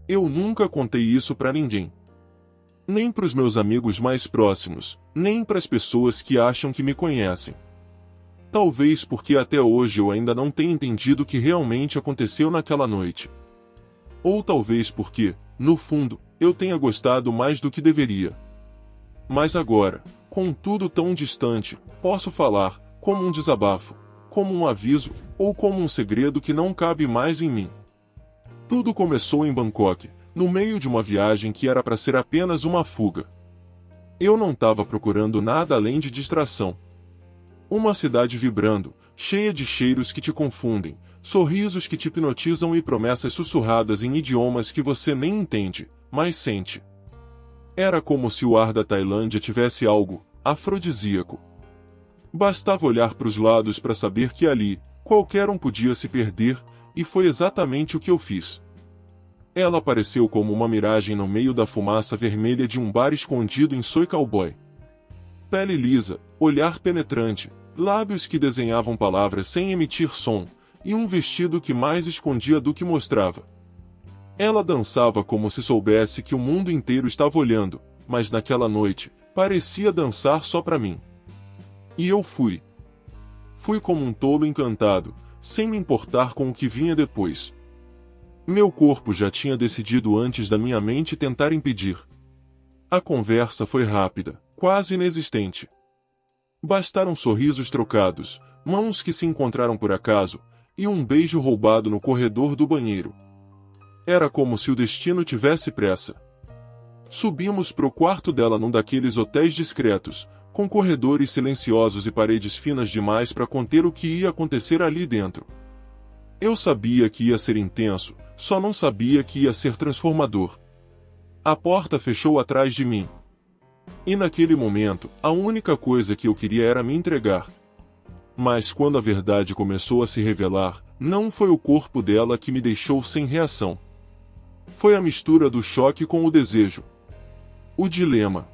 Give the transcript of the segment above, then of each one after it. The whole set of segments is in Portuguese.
Eu nunca contei isso pra ninguém. Nem pros meus amigos mais próximos, nem pras pessoas que acham que me conhecem. Talvez porque até hoje eu ainda não tenha entendido o que realmente aconteceu naquela noite. Ou talvez porque, no fundo, eu tenha gostado mais do que deveria. Mas agora, com tudo tão distante, posso falar, como um desabafo, como um aviso, ou como um segredo que não cabe mais em mim. Tudo começou em Bangkok, no meio de uma viagem que era para ser apenas uma fuga. Eu não estava procurando nada além de distração. Uma cidade vibrando, cheia de cheiros que te confundem, sorrisos que te hipnotizam e promessas sussurradas em idiomas que você nem entende, mas sente. Era como se o ar da Tailândia tivesse algo afrodisíaco. Bastava olhar para os lados para saber que ali, qualquer um podia se perder, e foi exatamente o que eu fiz. Ela apareceu como uma miragem no meio da fumaça vermelha de um bar escondido em Soi Cowboy. Pele lisa, olhar penetrante, lábios que desenhavam palavras sem emitir som, e um vestido que mais escondia do que mostrava. Ela dançava como se soubesse que o mundo inteiro estava olhando, mas naquela noite, parecia dançar só para mim. E eu fui. Fui como um tolo encantado, sem me importar com o que vinha depois. Meu corpo já tinha decidido antes da minha mente tentar impedir. A conversa foi rápida, quase inexistente. Bastaram sorrisos trocados, mãos que se encontraram por acaso, e um beijo roubado no corredor do banheiro. Era como se o destino tivesse pressa. Subimos pro quarto dela num daqueles hotéis discretos, com corredores silenciosos e paredes finas demais para conter o que ia acontecer ali dentro. Eu sabia que ia ser intenso, só não sabia que ia ser transformador. A porta fechou atrás de mim. E naquele momento, a única coisa que eu queria era me entregar. Mas quando a verdade começou a se revelar, não foi o corpo dela que me deixou sem reação. Foi a mistura do choque com o desejo. O dilema.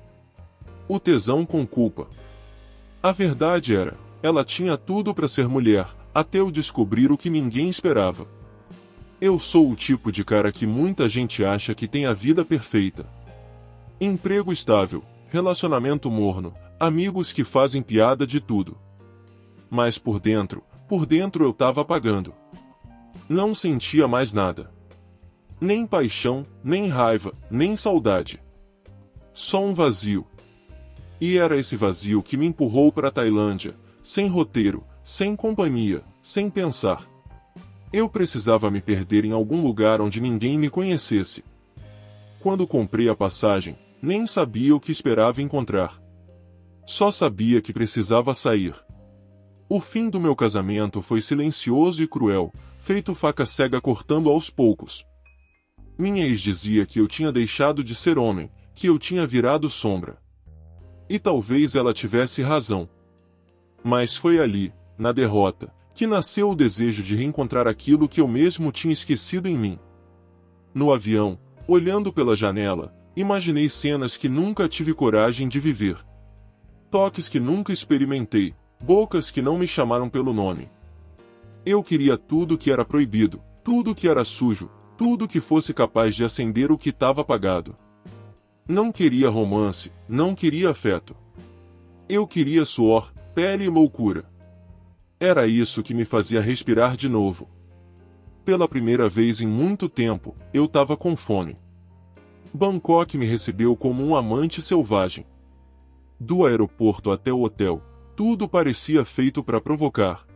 O tesão com culpa. A verdade era, ela tinha tudo para ser mulher, até eu descobrir o que ninguém esperava. Eu sou o tipo de cara que muita gente acha que tem a vida perfeita. Emprego estável, relacionamento morno, amigos que fazem piada de tudo. Mas por dentro eu tava apagando. Não sentia mais nada. Nem paixão, nem raiva, nem saudade. Só um vazio. E era esse vazio que me empurrou para a Tailândia, sem roteiro, sem companhia, sem pensar. Eu precisava me perder em algum lugar onde ninguém me conhecesse. Quando comprei a passagem, nem sabia o que esperava encontrar. Só sabia que precisava sair. O fim do meu casamento foi silencioso e cruel, feito faca cega cortando aos poucos. Minha ex dizia que eu tinha deixado de ser homem, que eu tinha virado sombra. E talvez ela tivesse razão. Mas foi ali, na derrota, que nasceu o desejo de reencontrar aquilo que eu mesmo tinha esquecido em mim. No avião, olhando pela janela, imaginei cenas que nunca tive coragem de viver. Toques que nunca experimentei, bocas que não me chamaram pelo nome. Eu queria tudo que era proibido, tudo que era sujo, tudo que fosse capaz de acender o que estava apagado. Não queria romance, não queria afeto. Eu queria suor, pele e loucura. Era isso que me fazia respirar de novo. Pela primeira vez em muito tempo, eu estava com fome. Bangkok me recebeu como um amante selvagem. Do aeroporto até o hotel, tudo parecia feito para provocar.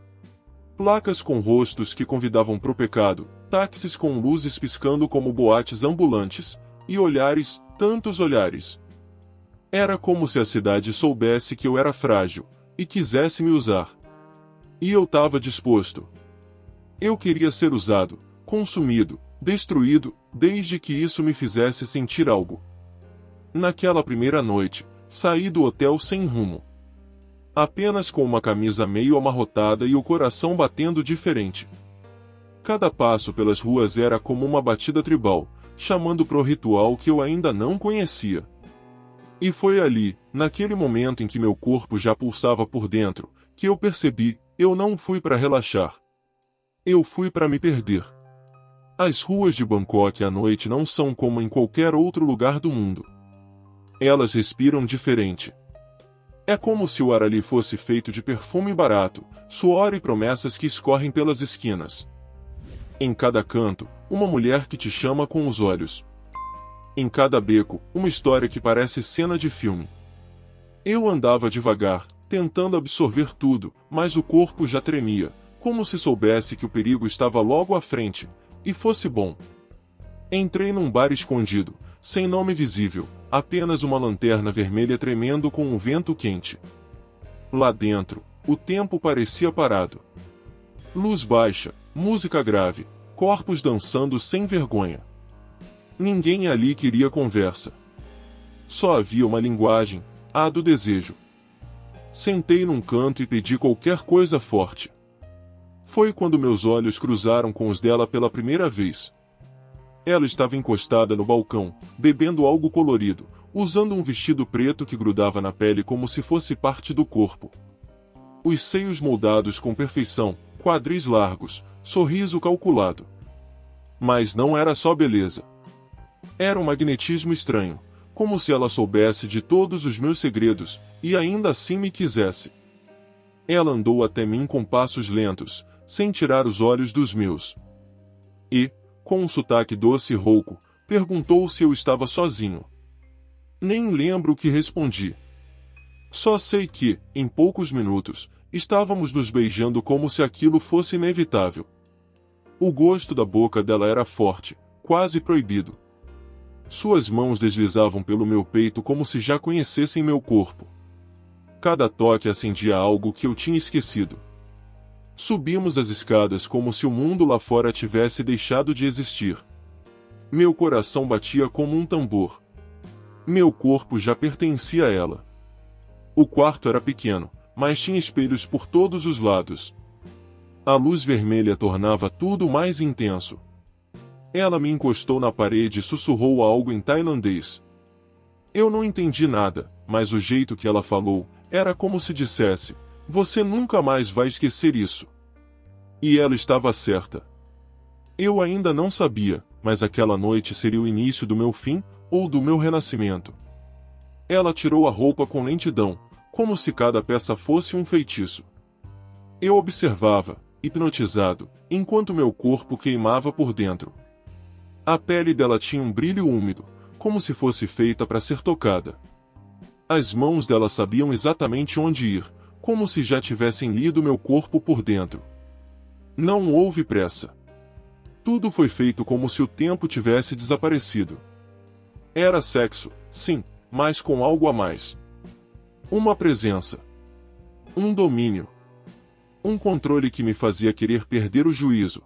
Placas com rostos que convidavam pro pecado, táxis com luzes piscando como boates ambulantes, e olhares, tantos olhares. Era como se a cidade soubesse que eu era frágil, e quisesse me usar. E eu estava disposto. Eu queria ser usado, consumido, destruído, desde que isso me fizesse sentir algo. Naquela primeira noite, saí do hotel sem rumo. Apenas com uma camisa meio amarrotada e o coração batendo diferente. Cada passo pelas ruas era como uma batida tribal, chamando pro ritual que eu ainda não conhecia. E foi ali, naquele momento em que meu corpo já pulsava por dentro, que eu percebi, eu não fui para relaxar. Eu fui para me perder. As ruas de Bangkok à noite não são como em qualquer outro lugar do mundo. Elas respiram diferente. É como se o ar ali fosse feito de perfume barato, suor e promessas que escorrem pelas esquinas. Em cada canto, uma mulher que te chama com os olhos. Em cada beco, uma história que parece cena de filme. Eu andava devagar, tentando absorver tudo, mas o corpo já tremia, como se soubesse que o perigo estava logo à frente, e fosse bom. Entrei num bar escondido, sem nome visível, apenas uma lanterna vermelha tremendo com um vento quente. Lá dentro, o tempo parecia parado. Luz baixa, música grave, corpos dançando sem vergonha. Ninguém ali queria conversa. Só havia uma linguagem, a do desejo. Sentei num canto e pedi qualquer coisa forte. Foi quando meus olhos cruzaram com os dela pela primeira vez. Ela estava encostada no balcão, bebendo algo colorido, usando um vestido preto que grudava na pele como se fosse parte do corpo. Os seios moldados com perfeição, quadris largos, sorriso calculado. Mas não era só beleza. Era um magnetismo estranho, como se ela soubesse de todos os meus segredos, e ainda assim me quisesse. Ela andou até mim com passos lentos, sem tirar os olhos dos meus. E, com um sotaque doce e rouco, perguntou se eu estava sozinho. Nem lembro o que respondi. Só sei que, em poucos minutos, estávamos nos beijando como se aquilo fosse inevitável. O gosto da boca dela era forte, quase proibido. Suas mãos deslizavam pelo meu peito como se já conhecessem meu corpo. Cada toque acendia algo que eu tinha esquecido. Subimos as escadas como se o mundo lá fora tivesse deixado de existir. Meu coração batia como um tambor. Meu corpo já pertencia a ela. O quarto era pequeno, mas tinha espelhos por todos os lados. A luz vermelha tornava tudo mais intenso. Ela me encostou na parede e sussurrou algo em tailandês. Eu não entendi nada, mas o jeito que ela falou, era como se dissesse: "Você nunca mais vai esquecer isso." E ela estava certa. Eu ainda não sabia, mas aquela noite seria o início do meu fim, ou do meu renascimento. Ela tirou a roupa com lentidão, como se cada peça fosse um feitiço. Eu observava, hipnotizado, enquanto meu corpo queimava por dentro. A pele dela tinha um brilho úmido, como se fosse feita para ser tocada. As mãos dela sabiam exatamente onde ir, como se já tivessem lido meu corpo por dentro. Não houve pressa. Tudo foi feito como se o tempo tivesse desaparecido. Era sexo, sim, mas com algo a mais. Uma presença. Um domínio. Um controle que me fazia querer perder o juízo.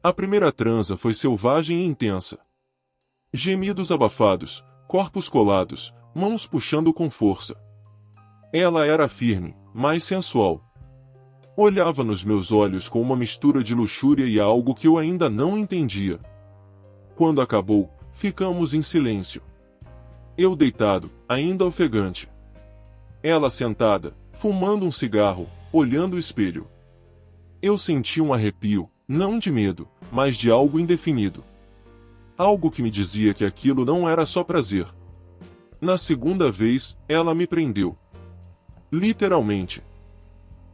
A primeira transa foi selvagem e intensa. Gemidos abafados, corpos colados, mãos puxando com força. Ela era firme, mas sensual. Olhava nos meus olhos com uma mistura de luxúria e algo que eu ainda não entendia. Quando acabou, ficamos em silêncio. Eu deitado, ainda ofegante. Ela sentada, fumando um cigarro, olhando o espelho. Eu senti um arrepio, não de medo, mas de algo indefinido. Algo que me dizia que aquilo não era só prazer. Na segunda vez, ela me prendeu. Literalmente.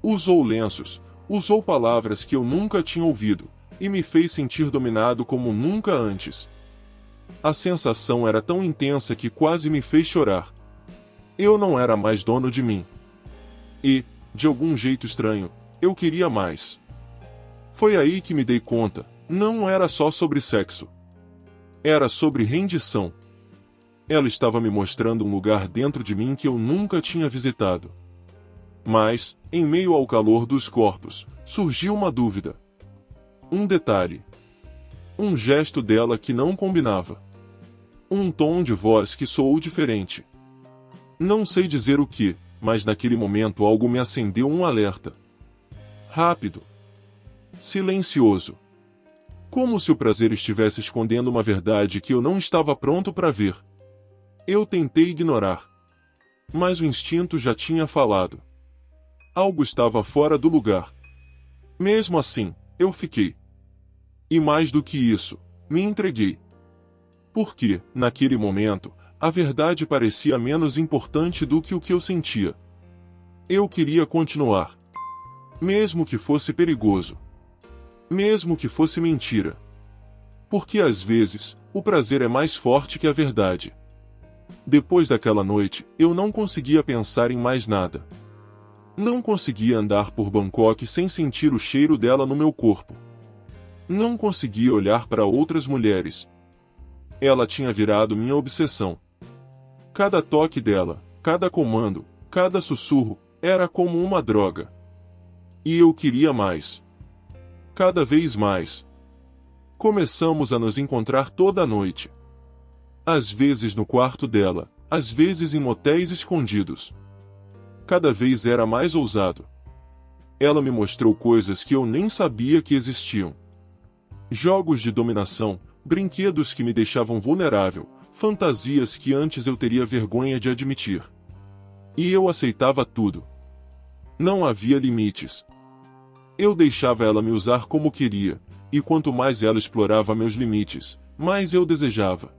Usou lenços, usou palavras que eu nunca tinha ouvido, e me fez sentir dominado como nunca antes. A sensação era tão intensa que quase me fez chorar. Eu não era mais dono de mim. E, de algum jeito estranho, eu queria mais. Foi aí que me dei conta, não era só sobre sexo. Era sobre rendição. Ela estava me mostrando um lugar dentro de mim que eu nunca tinha visitado. Mas, em meio ao calor dos corpos, surgiu uma dúvida. Um detalhe. Um gesto dela que não combinava. Um tom de voz que soou diferente. Não sei dizer o que, mas naquele momento algo me acendeu um alerta. Rápido. Silencioso. Como se o prazer estivesse escondendo uma verdade que eu não estava pronto para ver. Eu tentei ignorar. Mas o instinto já tinha falado. Algo estava fora do lugar. Mesmo assim, eu fiquei. E mais do que isso, me entreguei. Porque, naquele momento, a verdade parecia menos importante do que o que eu sentia. Eu queria continuar. Mesmo que fosse perigoso. Mesmo que fosse mentira. Porque às vezes, o prazer é mais forte que a verdade. Depois daquela noite, eu não conseguia pensar em mais nada. Não conseguia andar por Bangkok sem sentir o cheiro dela no meu corpo. Não conseguia olhar para outras mulheres. Ela tinha virado minha obsessão. Cada toque dela, cada comando, cada sussurro, era como uma droga. E eu queria mais. Cada vez mais. Começamos a nos encontrar toda a noite. Às vezes no quarto dela, às vezes em motéis escondidos. Cada vez era mais ousado. Ela me mostrou coisas que eu nem sabia que existiam. Jogos de dominação, brinquedos que me deixavam vulnerável, fantasias que antes eu teria vergonha de admitir. E eu aceitava tudo. Não havia limites. Eu deixava ela me usar como queria, e quanto mais ela explorava meus limites, mais eu desejava.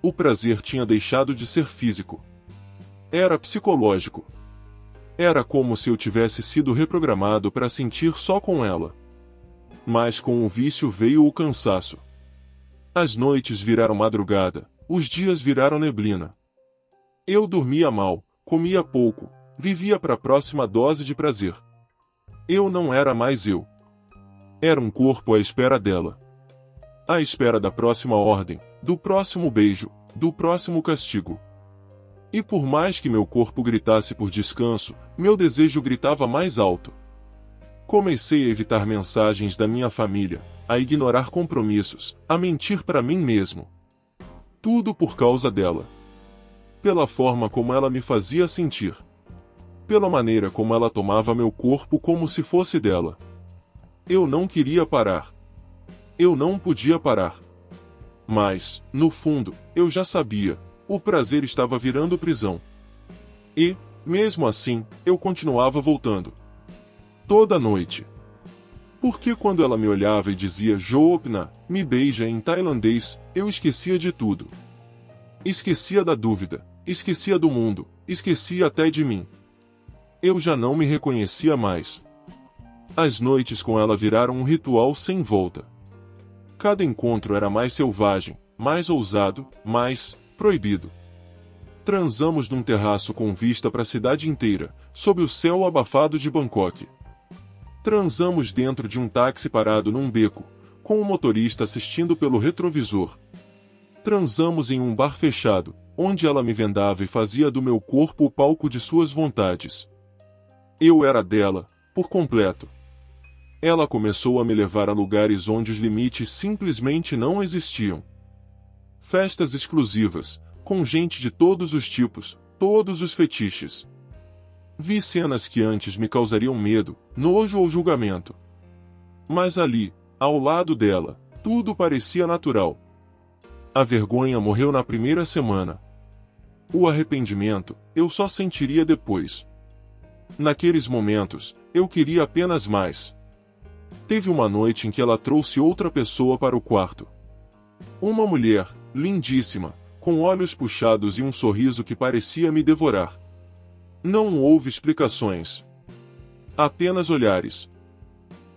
O prazer tinha deixado de ser físico. Era psicológico. Era como se eu tivesse sido reprogramado para sentir só com ela. Mas com o vício veio o cansaço. As noites viraram madrugada, os dias viraram neblina. Eu dormia mal, comia pouco, vivia para a próxima dose de prazer. Eu não era mais eu. Era um corpo à espera dela. À espera da próxima ordem, do próximo beijo, do próximo castigo. E por mais que meu corpo gritasse por descanso, meu desejo gritava mais alto. Comecei a evitar mensagens da minha família, a ignorar compromissos, a mentir para mim mesmo. Tudo por causa dela. Pela forma como ela me fazia sentir. Pela maneira como ela tomava meu corpo como se fosse dela. Eu não queria parar. Eu não podia parar. Mas, no fundo, eu já sabia. O prazer estava virando prisão. E, mesmo assim, eu continuava voltando. Toda noite. Porque quando ela me olhava e dizia Joopna, me beija em tailandês, eu esquecia de tudo. Esquecia da dúvida, esquecia do mundo, esquecia até de mim. Eu já não me reconhecia mais. As noites com ela viraram um ritual sem volta. Cada encontro era mais selvagem, mais ousado, mais proibido. Transamos num terraço com vista para a cidade inteira, sob o céu abafado de Bangkok. Transamos dentro de um táxi parado num beco, com o motorista assistindo pelo retrovisor. Transamos em um bar fechado, onde ela me vendava e fazia do meu corpo o palco de suas vontades. Eu era dela, por completo. Ela começou a me levar a lugares onde os limites simplesmente não existiam. Festas exclusivas, com gente de todos os tipos, todos os fetiches. Vi cenas que antes me causariam medo, nojo ou julgamento. Mas ali, ao lado dela, tudo parecia natural. A vergonha morreu na primeira semana. O arrependimento, eu só sentiria depois. Naqueles momentos, eu queria apenas mais. Teve uma noite em que ela trouxe outra pessoa para o quarto. Uma mulher, lindíssima, com olhos puxados e um sorriso que parecia me devorar. Não houve explicações. Apenas olhares.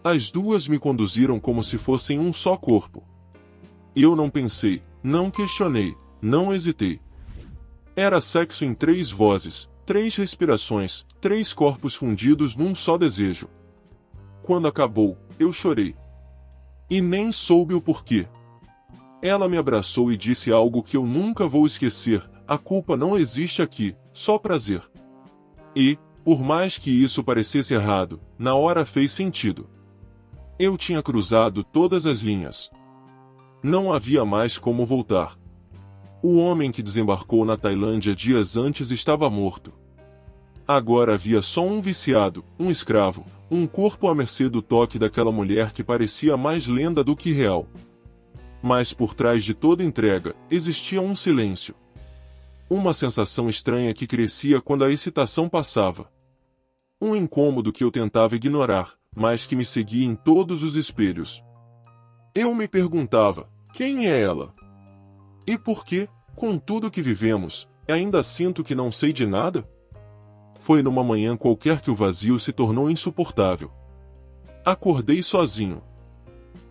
As duas me conduziram como se fossem um só corpo. Eu não pensei, não questionei, não hesitei. Era sexo em 3 vozes, 3 respirações, 3 corpos fundidos num só desejo. Quando acabou, eu chorei. E nem soube o porquê. Ela me abraçou e disse algo que eu nunca vou esquecer: a culpa não existe aqui, só prazer. E, por mais que isso parecesse errado, na hora fez sentido. Eu tinha cruzado todas as linhas. Não havia mais como voltar. O homem que desembarcou na Tailândia dias antes estava morto. Agora havia só um viciado, um escravo, um corpo à mercê do toque daquela mulher que parecia mais lenda do que real. Mas por trás de toda entrega, existia um silêncio. Uma sensação estranha que crescia quando a excitação passava. Um incômodo que eu tentava ignorar, mas que me seguia em todos os espelhos. Eu me perguntava, quem é ela? E por que, com tudo que vivemos, ainda sinto que não sei de nada? Foi numa manhã qualquer que o vazio se tornou insuportável. Acordei sozinho.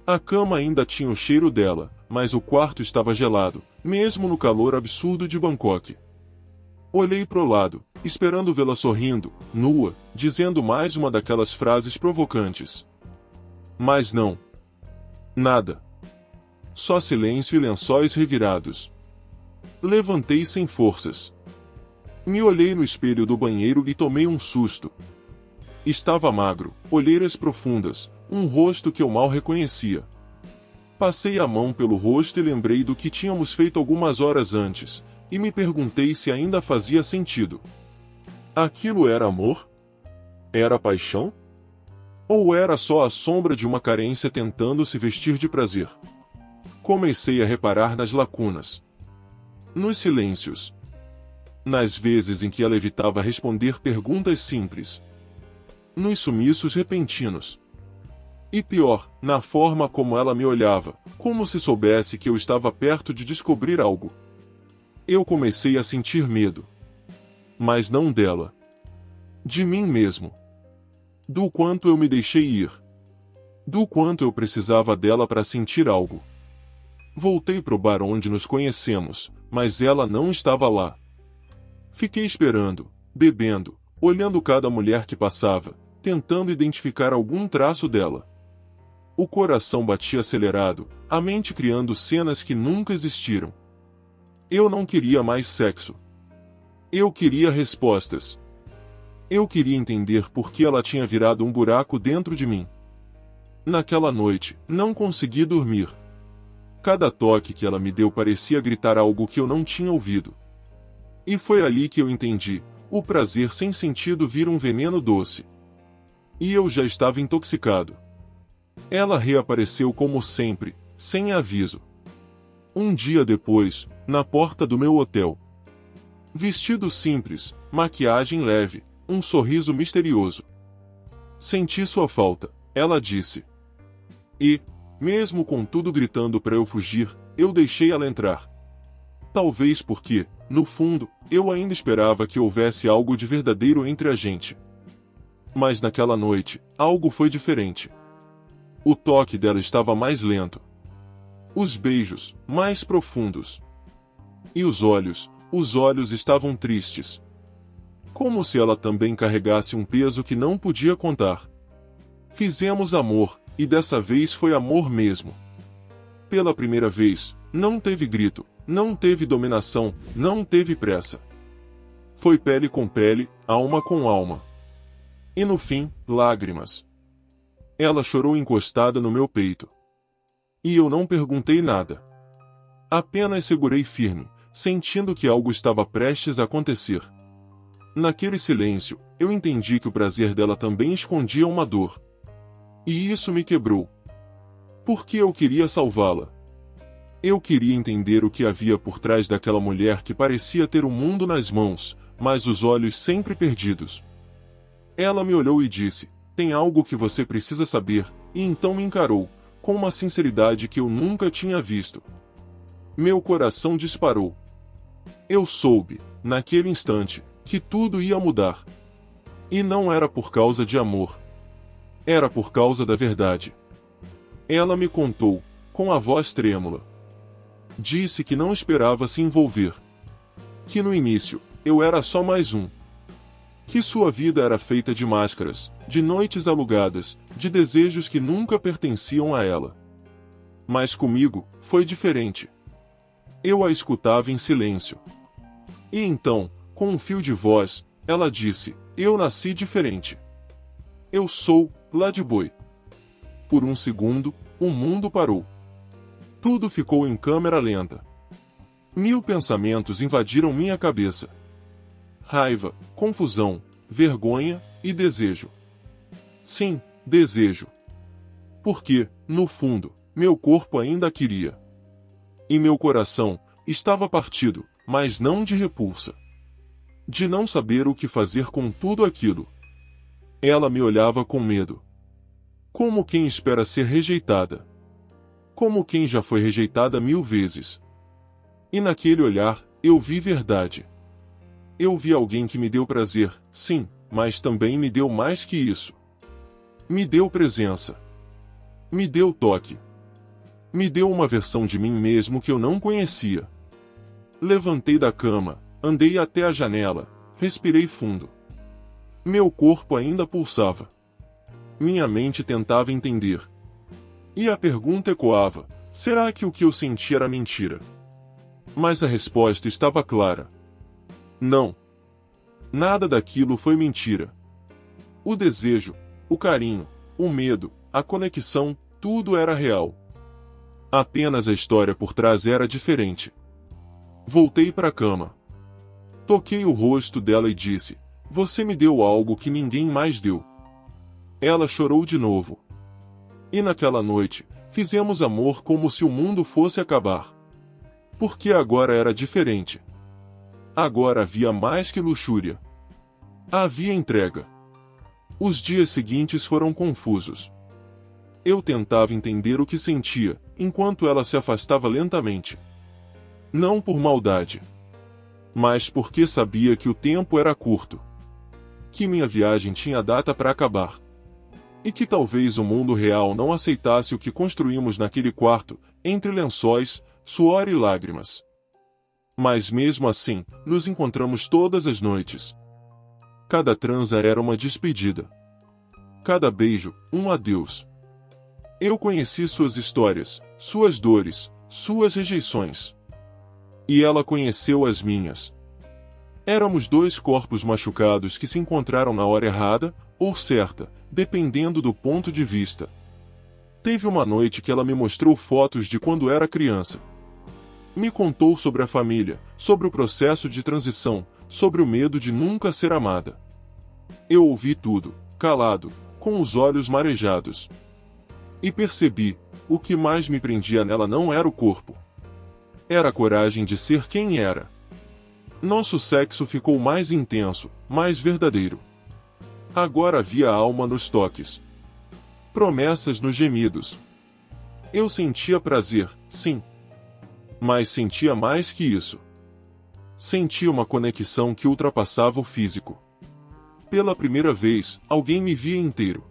A cama ainda tinha o cheiro dela, mas o quarto estava gelado, mesmo no calor absurdo de Bangkok. Olhei pro lado, esperando vê-la sorrindo, nua, dizendo mais uma daquelas frases provocantes. Mas não. Nada. Só silêncio e lençóis revirados. Levantei sem forças. Me olhei no espelho do banheiro e tomei um susto. Estava magro, olheiras profundas, um rosto que eu mal reconhecia. Passei a mão pelo rosto e lembrei do que tínhamos feito algumas horas antes, e me perguntei se ainda fazia sentido. Aquilo era amor? Era paixão? Ou era só a sombra de uma carência tentando se vestir de prazer? Comecei a reparar nas lacunas. Nos silêncios. Nas vezes em que ela evitava responder perguntas simples. Nos sumiços repentinos. E pior, na forma como ela me olhava, como se soubesse que eu estava perto de descobrir algo. Eu comecei a sentir medo. Mas não dela. De mim mesmo. Do quanto eu me deixei ir. Do quanto eu precisava dela para sentir algo. Voltei pro bar onde nos conhecemos, mas ela não estava lá. Fiquei esperando, bebendo, olhando cada mulher que passava, tentando identificar algum traço dela. O coração batia acelerado, a mente criando cenas que nunca existiram. Eu não queria mais sexo. Eu queria respostas. Eu queria entender por que ela tinha virado um buraco dentro de mim. Naquela noite, não consegui dormir. Cada toque que ela me deu parecia gritar algo que eu não tinha ouvido. E foi ali que eu entendi, o prazer sem sentido vira um veneno doce. E eu já estava intoxicado. Ela reapareceu como sempre, sem aviso. Um dia depois, na porta do meu hotel. Vestido simples, maquiagem leve, um sorriso misterioso. Senti sua falta, ela disse. E, mesmo com tudo gritando para eu fugir, eu deixei ela entrar. Talvez porque, no fundo, eu ainda esperava que houvesse algo de verdadeiro entre a gente. Mas naquela noite, algo foi diferente. O toque dela estava mais lento. Os beijos, mais profundos. E os olhos estavam tristes. Como se ela também carregasse um peso que não podia contar. Fizemos amor, e dessa vez foi amor mesmo. Pela primeira vez, não teve grito, não teve dominação, não teve pressa. Foi pele com pele, alma com alma. E no fim, lágrimas. Ela chorou encostada no meu peito. E eu não perguntei nada. Apenas segurei firme, sentindo que algo estava prestes a acontecer. Naquele silêncio, eu entendi que o prazer dela também escondia uma dor. E isso me quebrou. Porque eu queria salvá-la. Eu queria entender o que havia por trás daquela mulher que parecia ter o mundo nas mãos, mas os olhos sempre perdidos. Ela me olhou e disse, tem algo que você precisa saber, e então me encarou, com uma sinceridade que eu nunca tinha visto. Meu coração disparou. Eu soube, naquele instante, que tudo ia mudar. E não era por causa de amor. Era por causa da verdade. Ela me contou, com a voz trêmula. Disse que não esperava se envolver. Que no início, eu era só mais um. Que sua vida era feita de máscaras, de noites alugadas, de desejos que nunca pertenciam a ela. Mas comigo, foi diferente. Eu a escutava em silêncio. E então, com um fio de voz, ela disse, eu nasci diferente. Eu sou, Ladboy. Por um segundo, o mundo parou. Tudo ficou em câmera lenta. 1000 pensamentos invadiram minha cabeça. Raiva, confusão, vergonha e desejo. Sim, desejo. Porque, no fundo, meu corpo ainda a queria. E meu coração estava partido, mas não de repulsa. De não saber o que fazer com tudo aquilo. Ela me olhava com medo. Como quem espera ser rejeitada. como quem já foi rejeitada 1000 vezes. E naquele olhar, eu vi verdade. Eu vi alguém que me deu prazer, sim, mas também me deu mais que isso. Me deu presença. Me deu toque. Me deu uma versão de mim mesmo que eu não conhecia. Levantei da cama, andei até a janela, respirei fundo. Meu corpo ainda pulsava. Minha mente tentava entender. E a pergunta ecoava: será que o que eu senti era mentira? Mas a resposta estava clara. Não. Nada daquilo foi mentira. O desejo, o carinho, o medo, a conexão, tudo era real. Apenas a história por trás era diferente. Voltei para a cama. Toquei o rosto dela e disse: você me deu algo que ninguém mais deu. Ela chorou de novo. E naquela noite, fizemos amor como se o mundo fosse acabar. Porque agora era diferente. Agora havia mais que luxúria. Havia entrega. Os dias seguintes foram confusos. Eu tentava entender o que sentia, enquanto ela se afastava lentamente. Não por maldade, mas porque sabia que o tempo era curto. Que minha viagem tinha data para acabar. E que talvez o mundo real não aceitasse o que construímos naquele quarto, entre lençóis, suor e lágrimas. Mas mesmo assim, nos encontramos todas as noites. Cada transa era uma despedida. Cada beijo, um adeus. Eu conheci suas histórias, suas dores, suas rejeições. E ela conheceu as minhas. Éramos dois corpos machucados que se encontraram na hora errada, ou certa, dependendo do ponto de vista. Teve uma noite que ela me mostrou fotos de quando era criança. Me contou sobre a família, sobre o processo de transição, sobre o medo de nunca ser amada. Eu ouvi tudo, calado, com os olhos marejados. E percebi, o que mais me prendia nela não era o corpo. Era a coragem de ser quem era. Nosso sexo ficou mais intenso, mais verdadeiro. Agora havia alma nos toques. Promessas nos gemidos. Eu sentia prazer, sim. Mas sentia mais que isso. Sentia uma conexão que ultrapassava o físico. Pela primeira vez, alguém me via inteiro.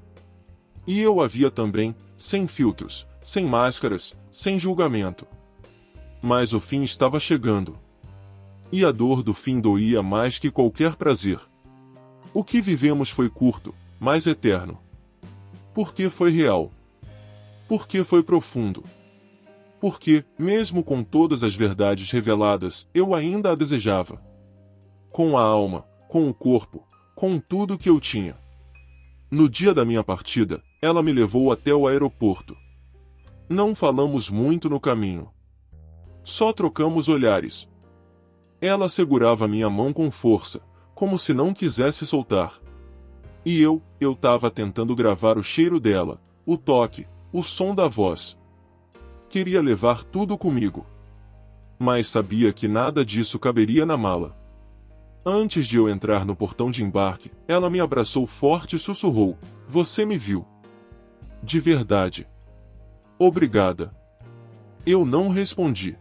E eu a via também, sem filtros, sem máscaras, sem julgamento. Mas o fim estava chegando. E a dor do fim doía mais que qualquer prazer. O que vivemos foi curto, mas eterno. Porque foi real. Porque foi profundo. Porque, mesmo com todas as verdades reveladas, eu ainda a desejava. Com a alma, com o corpo, com tudo que eu tinha. No dia da minha partida, ela me levou até o aeroporto. Não falamos muito no caminho. Só trocamos olhares. Ela segurava minha mão com força, como se não quisesse soltar. E eu tava tentando gravar o cheiro dela, o toque, o som da voz. Queria levar tudo comigo. Mas sabia que nada disso caberia na mala. Antes de eu entrar no portão de embarque, ela me abraçou forte e sussurrou: você me viu. De verdade. Obrigada. Eu não respondi.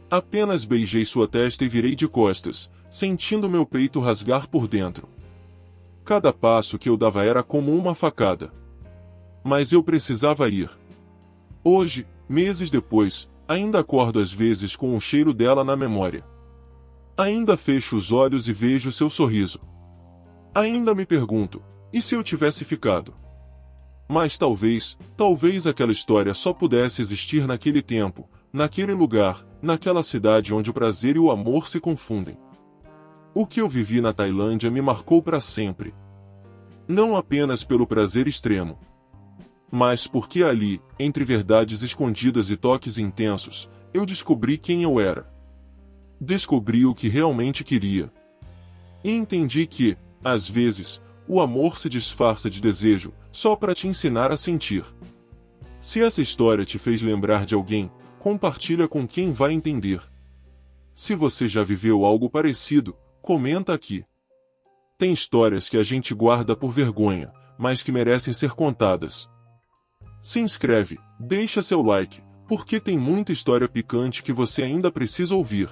Apenas beijei sua testa e virei de costas, sentindo meu peito rasgar por dentro. Cada passo que eu dava era como uma facada. Mas eu precisava ir. Hoje, meses depois, ainda acordo às vezes com o cheiro dela na memória. Ainda fecho os olhos e vejo seu sorriso. Ainda me pergunto, e se eu tivesse ficado? Mas talvez aquela história só pudesse existir naquele tempo, naquele lugar, naquela cidade onde o prazer e o amor se confundem. O que eu vivi na Tailândia me marcou para sempre. Não apenas pelo prazer extremo, mas porque ali, entre verdades escondidas e toques intensos, eu descobri quem eu era. Descobri o que realmente queria. E entendi que, às vezes, o amor se disfarça de desejo, só para te ensinar a sentir. Se essa história te fez lembrar de alguém, compartilha com quem vai entender. Se você já viveu algo parecido, comenta aqui. Tem histórias que a gente guarda por vergonha, mas que merecem ser contadas. Se inscreve, deixa seu like, Porque tem muita história picante que você ainda precisa ouvir.